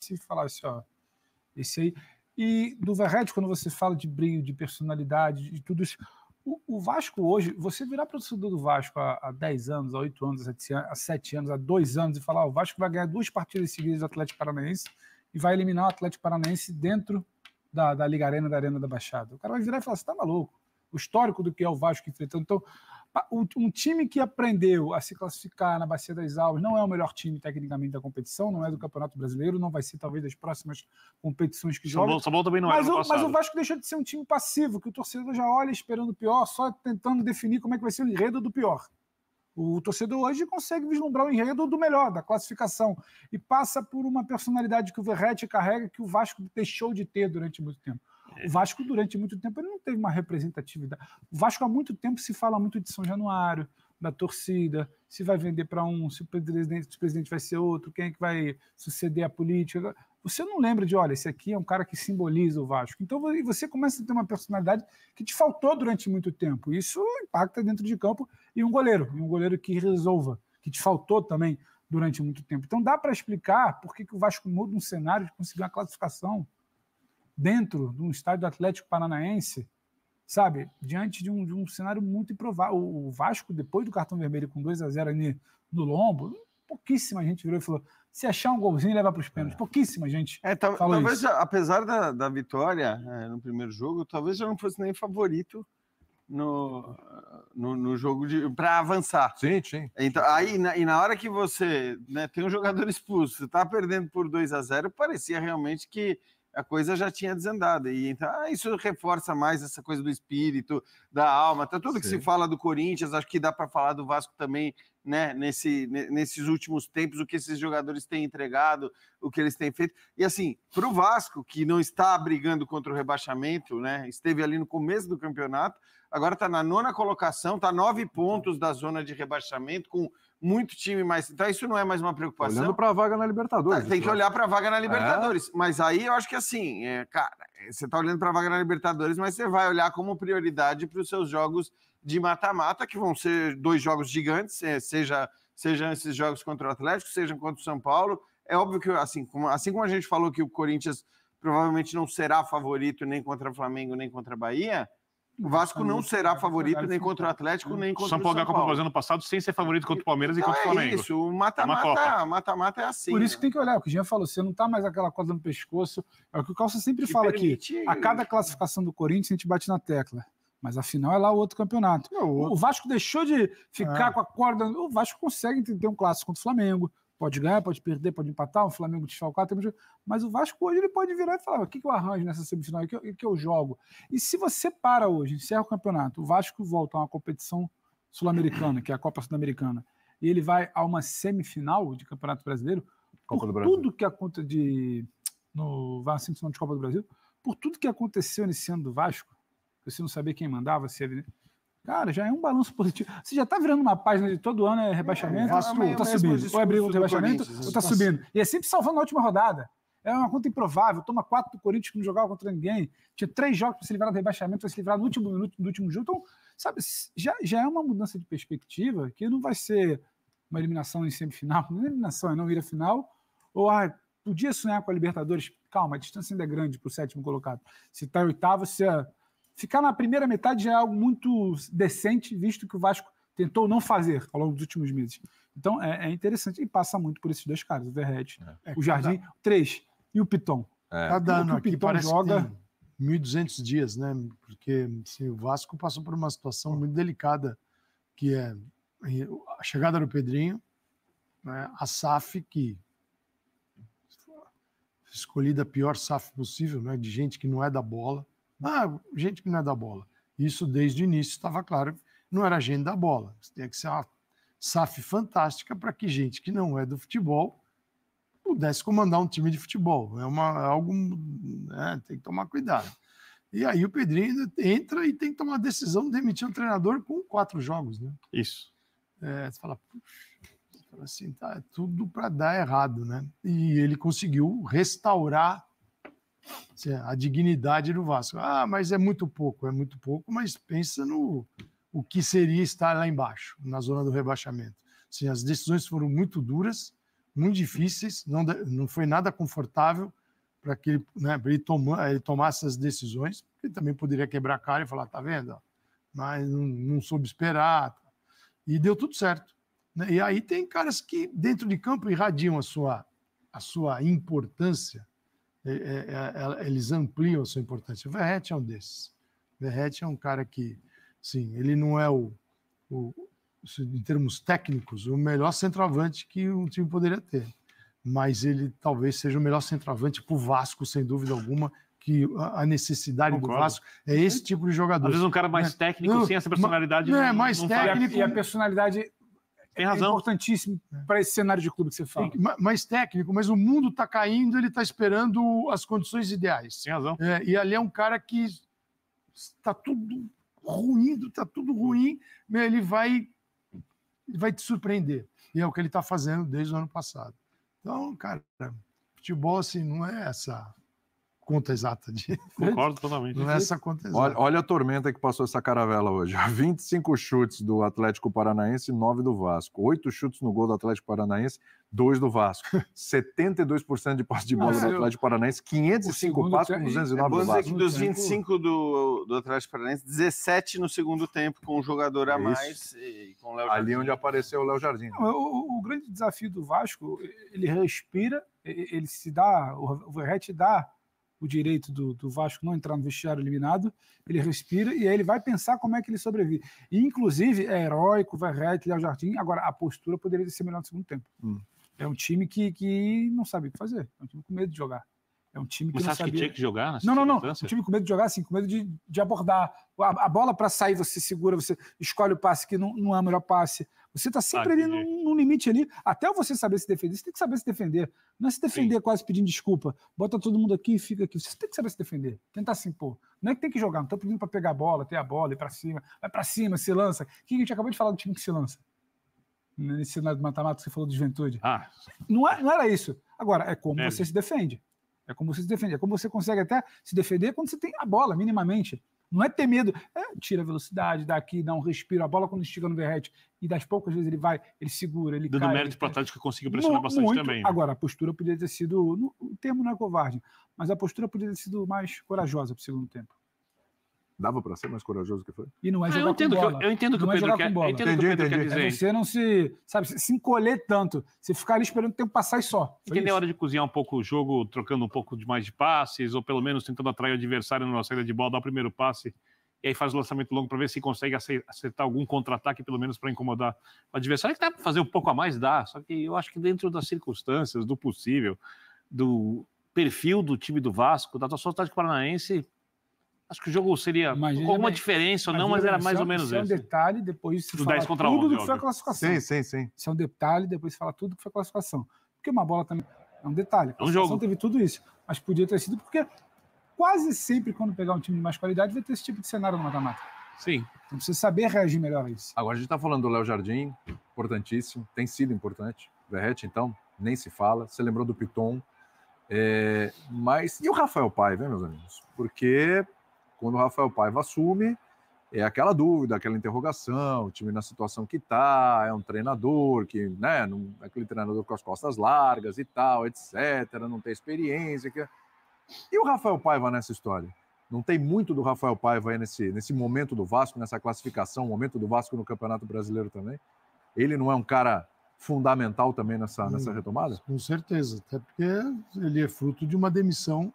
se falasse, ó, esse aí. E do Verratti, quando você fala de brilho, de personalidade, de tudo isso, o Vasco hoje, você virar para o torcedor do Vasco há 10 anos, há 8 anos, há 7 anos, há 2 anos, e falar, o Vasco vai ganhar 2 partidas seguidas do Atlético Paranaense e vai eliminar o Atlético Paranaense dentro da Liga Arena, da Arena da Baixada. O cara vai virar e falar, você tá maluco? O histórico do que é o Vasco enfrentando. Então, um time que aprendeu a se classificar na Bacia das Almas não é o melhor time tecnicamente da competição, não é do Campeonato Brasileiro, não vai ser talvez das próximas competições que joga. São Paulo também não é. Mas o Vasco deixou de ser um time passivo, que o torcedor já olha esperando o pior, só tentando definir como é que vai ser o enredo do pior. O torcedor hoje consegue vislumbrar o enredo do melhor, da classificação, e passa por uma personalidade que o Verratti carrega, que o Vasco deixou de ter durante muito tempo. O Vasco, durante muito tempo, ele não teve uma representatividade. O Vasco, há muito tempo, se fala muito de São Januário, da torcida, se vai vender para um, se o presidente vai ser outro, quem é que vai suceder a política. Você não lembra de, olha, esse aqui é um cara que simboliza o Vasco. Então você começa a ter uma personalidade que te faltou durante muito tempo. Isso impacta dentro de campo e um goleiro que resolva, que te faltou também durante muito tempo. Então dá para explicar por que o Vasco muda um cenário de conseguir uma classificação dentro de um estádio do Atlético Paranaense, sabe, diante de um cenário muito improvável. O Vasco, depois do cartão vermelho com 2-0 ali no lombo, pouquíssima gente virou e falou, se achar um golzinho, leva para os pênaltis. Pouquíssima gente falou talvez, isso. Apesar da vitória no primeiro jogo, talvez já não fosse nem favorito no jogo para avançar. Sim, sim. Então, aí, na hora que você tem um jogador expulso, você está perdendo por 2-0, parecia realmente que a coisa já tinha desandado. E então, isso reforça mais essa coisa do espírito, da alma. Tudo que se fala do Corinthians, acho que dá para falar do Vasco também, né? Nesses últimos tempos, o que esses jogadores têm entregado, o que eles têm feito. E assim, para o Vasco, que não está brigando contra o rebaixamento, né? Esteve ali no começo do campeonato, agora está na 9ª colocação, está 9 pontos da zona de rebaixamento, com muito time mais. Então, isso não é mais uma preocupação. Olhando para a vaga na Libertadores. Tem que olhar para a vaga na Libertadores. Mas aí eu acho que assim, cara, você está olhando para a vaga na Libertadores, mas você vai olhar como prioridade para os seus jogos de mata-mata, que vão ser 2 jogos gigantes, sejam esses jogos contra o Atlético, sejam contra o São Paulo. É óbvio que, assim como a gente falou que o Corinthians provavelmente não será favorito nem contra o Flamengo, nem contra a Bahia, o Vasco não será favorito nem contra o Atlético, nem contra o São Paulo. São Paulo ganhou a Copa do Brasil ano passado sem ser favorito contra o Palmeiras e contra o Flamengo. Isso, o mata-mata é assim. Por isso que tem que olhar, o que o Jean falou, você não tá mais aquela coisa no pescoço, é o que o Calça sempre fala aqui, a cada classificação do Corinthians a gente bate na tecla, mas afinal é lá o outro campeonato. O Vasco deixou de ficar com a corda, o Vasco consegue ter um clássico contra o Flamengo, pode ganhar, pode perder, pode empatar, o Flamengo desfalcar, mas o Vasco hoje ele pode virar e falar, o que eu arranjo nessa semifinal, o que eu jogo? E se você para hoje, encerra o campeonato, o Vasco volta a uma competição sul-americana, que é a Copa Sul-Americana, e ele vai a uma semifinal de Campeonato Brasileiro, Copa do Brasil. Tudo que aconteceu vai a semifinal de Copa do Brasil, por tudo que aconteceu nesse ano do Vasco, você não sabia quem mandava, cara, já é um balanço positivo. Você já tá virando uma página de todo ano, rebaixamento, ou tá subindo. Ou é briga contra o rebaixamento, ou tá subindo. E é sempre salvando na última rodada. É uma conta improvável. Toma 4 do Corinthians que não jogava contra ninguém. Tinha 3 jogos para se livrar do rebaixamento, para se livrar no último minuto do último jogo. Então, sabe, já é uma mudança de perspectiva que não vai ser uma eliminação em semifinal. Não é eliminação, é não ir à final. Ou, podia sonhar com a Libertadores. Calma, a distância ainda é grande para o 7º colocado. Se tá em 8º, ficar na primeira metade já é algo muito decente, visto que o Vasco tentou não fazer ao longo dos últimos meses. Então, é interessante. E passa muito por esses 2 caras, o Verratti, o Jardim, 3, e o Piton. Cada ano o Piton parece joga... 1.200 dias, né? Porque assim, o Vasco passou por uma situação muito delicada, que é a chegada do Pedrinho, né? A SAF, que escolhida a pior SAF possível, né? De gente que não é da bola. Gente que não é da bola. Isso desde o início estava claro, não era gente da bola. Tinha que ser uma SAF fantástica para que gente que não é do futebol pudesse comandar um time de futebol. Tem que tomar cuidado. E aí o Pedrinho entra e tem que tomar a decisão de demitir um treinador com 4 jogos, né? Isso. Você fala, puxa, assim, tá tudo para dar errado, né? E ele conseguiu restaurar a dignidade do Vasco. Mas é muito pouco, mas pensa no o que seria estar lá embaixo, na zona do rebaixamento. Assim, as decisões foram muito duras, muito difíceis, não foi nada confortável para que ele, né, ele tomasse essas decisões. Ele também poderia quebrar a cara e falar, tá vendo? Mas não soube esperar. E deu tudo certo. Né? E aí tem caras que, dentro de campo, irradiam a sua importância, eles ampliam a sua importância. O Verratti é um desses. O Verratti é um cara que, sim, ele não é em termos técnicos, o melhor centroavante que um time poderia ter. Mas ele talvez seja o melhor centroavante para o Vasco, sem dúvida alguma, que a necessidade do Vasco é esse tipo de jogador. Às vezes um cara mais técnico, sem essa personalidade... mais técnico... E a personalidade tem razão. É importantíssimo para esse cenário de clube que você fala. Mais técnico, mas o mundo está caindo, ele está esperando as condições ideais. Tem razão. E ali é um cara que está tudo ruim, ele vai te surpreender. E é o que ele está fazendo desde o ano passado. Então, cara, futebol assim, não é essa conta exata de... Concordo totalmente. Não é essa conta exata. Olha a tormenta que passou essa caravela hoje. 25 chutes do Atlético Paranaense, 9 do Vasco. 8 chutes no gol do Atlético Paranaense, 2 do Vasco. 72% de passe de bola do Atlético Paranaense, 505 passes com 209 do Vasco. Que dos 25 do Atlético Paranaense, 17 no segundo tempo, com um jogador a mais. E com o Léo Ali Jardim. onde apareceu o Léo Jardim. O grande desafio do Vasco, ele respira, ele se dá, o Verratti dá o direito do Vasco não entrar no vestiário eliminado, ele respira e aí ele vai pensar como é que ele sobrevive. E, inclusive, é heróico, Verratti, Léo Jardim. Agora, a postura poderia ser melhor no segundo tempo. É um time que não sabe o que fazer. É um time com medo de jogar. É um time que Você não acha sabia... que tinha que jogar? Não. Um time com medo de jogar, assim, com medo de abordar. A bola para sair, você segura, você escolhe o passe que não é o melhor passe. Você está sempre ali no limite ali. Até você saber se defender, você tem que saber se defender. Não é se defender quase pedindo desculpa. Bota todo mundo aqui e fica aqui. Você tem que saber se defender. Tentar se impor. Não é que tem que jogar. Não estou pedindo para pegar a bola, ter a bola, ir para cima. Vai para cima, se lança. O que a gente acabou de falar do time que se lança? Nesse cenário do mata-mata, você falou de Juventude. Não era isso. Agora, é como você se defende. É como você se defende. É como você consegue até se defender quando você tem a bola, minimamente. Não é ter medo. Tira a velocidade, dá aqui, dá um respiro. A bola, quando estiga no Verratti, e das poucas vezes ele vai, ele segura, ele cai. Dando mérito para o Atlético que conseguiu pressionar bastante também. Né? Agora, a postura poderia ter sido... O termo não é covarde, mas a postura poderia ter sido mais corajosa para o segundo tempo. Dava para ser mais corajoso que foi? E não é jogar com bola. Eu entendo o que o Pedro quer dizer. É você não se encolher tanto. Você ficar ali esperando o tempo passar e só. Entender a hora de cozinhar um pouco o jogo, trocando um pouco mais de passes, ou pelo menos tentando atrair o adversário numa saída de bola, dar o primeiro passe, e aí faz o lançamento longo para ver se consegue acertar algum contra-ataque, pelo menos para incomodar o adversário. Que dá para fazer um pouco a mais, dá. Só que eu acho que dentro das circunstâncias, do possível, do perfil do time do Vasco, da atuação do Atlético Paranaense... Acho que o jogo seria com alguma diferença ou não, mas era mais ou menos isso. É um detalhe, depois se fala tudo do que foi a classificação. Sim. Isso é um detalhe, depois se fala tudo do que foi a classificação. Porque uma bola também é um detalhe. A classificação teve tudo isso. Mas podia ter sido porque quase sempre quando pegar um time de mais qualidade vai ter esse tipo de cenário no mata-mata. Sim. Então precisa saber reagir melhor a isso. Agora a gente está falando do Léo Jardim, importantíssimo, tem sido importante. Verratti, então, nem se fala. Você lembrou do Piton. Mas e o Rafael Paiva, meus amigos? Porque... Quando o Rafael Paiva assume, é aquela dúvida, aquela interrogação, o time na situação que está, é um treinador que, né, não é aquele treinador com as costas largas e tal, etc., não tem experiência. E o Rafael Paiva nessa história? Não tem muito do Rafael Paiva aí nesse momento do Vasco, nessa classificação, momento do Vasco no Campeonato Brasileiro também? Ele não é um cara fundamental também nessa retomada? Com certeza, até porque ele é fruto de uma demissão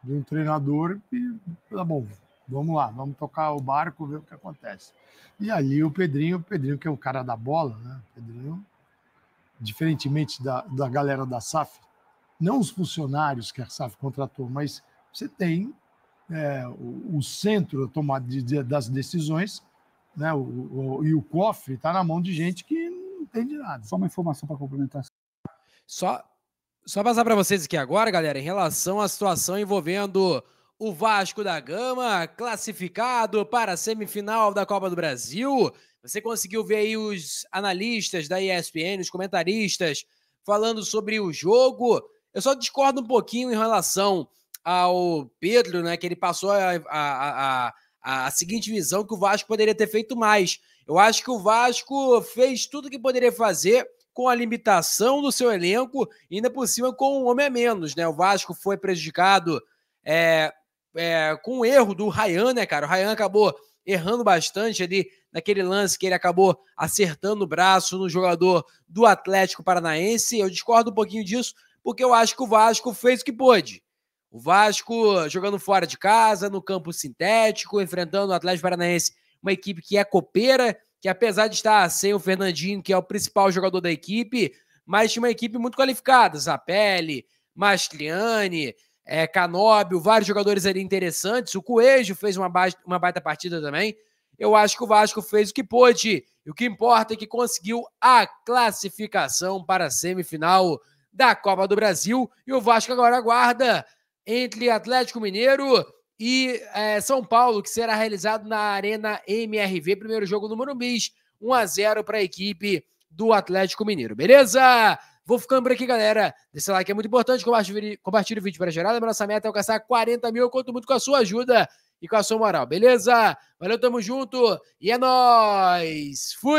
de um treinador e tá bom, vamos lá, vamos tocar o barco, ver o que acontece. E ali o Pedrinho que é o cara da bola, né? O Pedrinho, diferentemente da galera da SAF, não os funcionários que a SAF contratou, mas você tem o centro da tomada das decisões, né? E o cofre está na mão de gente que não entende nada. Só uma informação para complementar. Só passar para vocês aqui agora, galera, em relação à situação envolvendo o Vasco da Gama, classificado para a semifinal da Copa do Brasil. Você conseguiu ver aí os analistas da ESPN, os comentaristas, falando sobre o jogo. Eu só discordo um pouquinho em relação ao Pedro, né, que ele passou a seguinte visão, que o Vasco poderia ter feito mais. Eu acho que o Vasco fez tudo o que poderia fazer com a limitação do seu elenco, e ainda por cima com um homem a menos, né? O Vasco foi prejudicado com o erro do Ryan, né, cara? O Ryan acabou errando bastante ali naquele lance que ele acabou acertando o braço no jogador do Atlético Paranaense. Eu discordo um pouquinho disso, porque eu acho que o Vasco fez o que pôde. O Vasco jogando fora de casa, no campo sintético, enfrentando o Atlético Paranaense, uma equipe que é copeira, que apesar de estar sem o Fernandinho, que é o principal jogador da equipe, mas tinha uma equipe muito qualificada, Zapelli, Mastriani, Canóbio, vários jogadores ali interessantes. O Coelho fez uma baita partida também. Eu acho que o Vasco fez o que pôde. E o que importa é que conseguiu a classificação para a semifinal da Copa do Brasil. E o Vasco agora aguarda entre Atlético Mineiro e São Paulo, que será realizado na Arena MRV. Primeiro jogo no Morumbi, 1-0 para a equipe do Atlético Mineiro. Beleza? Vou ficando por aqui, galera. Deixa o like, é muito importante. Compartilhe o vídeo para gerar. Nossa meta é alcançar 40 mil. Eu conto muito com a sua ajuda e com a sua moral. Beleza? Valeu, tamo junto. E é nóis. Fui!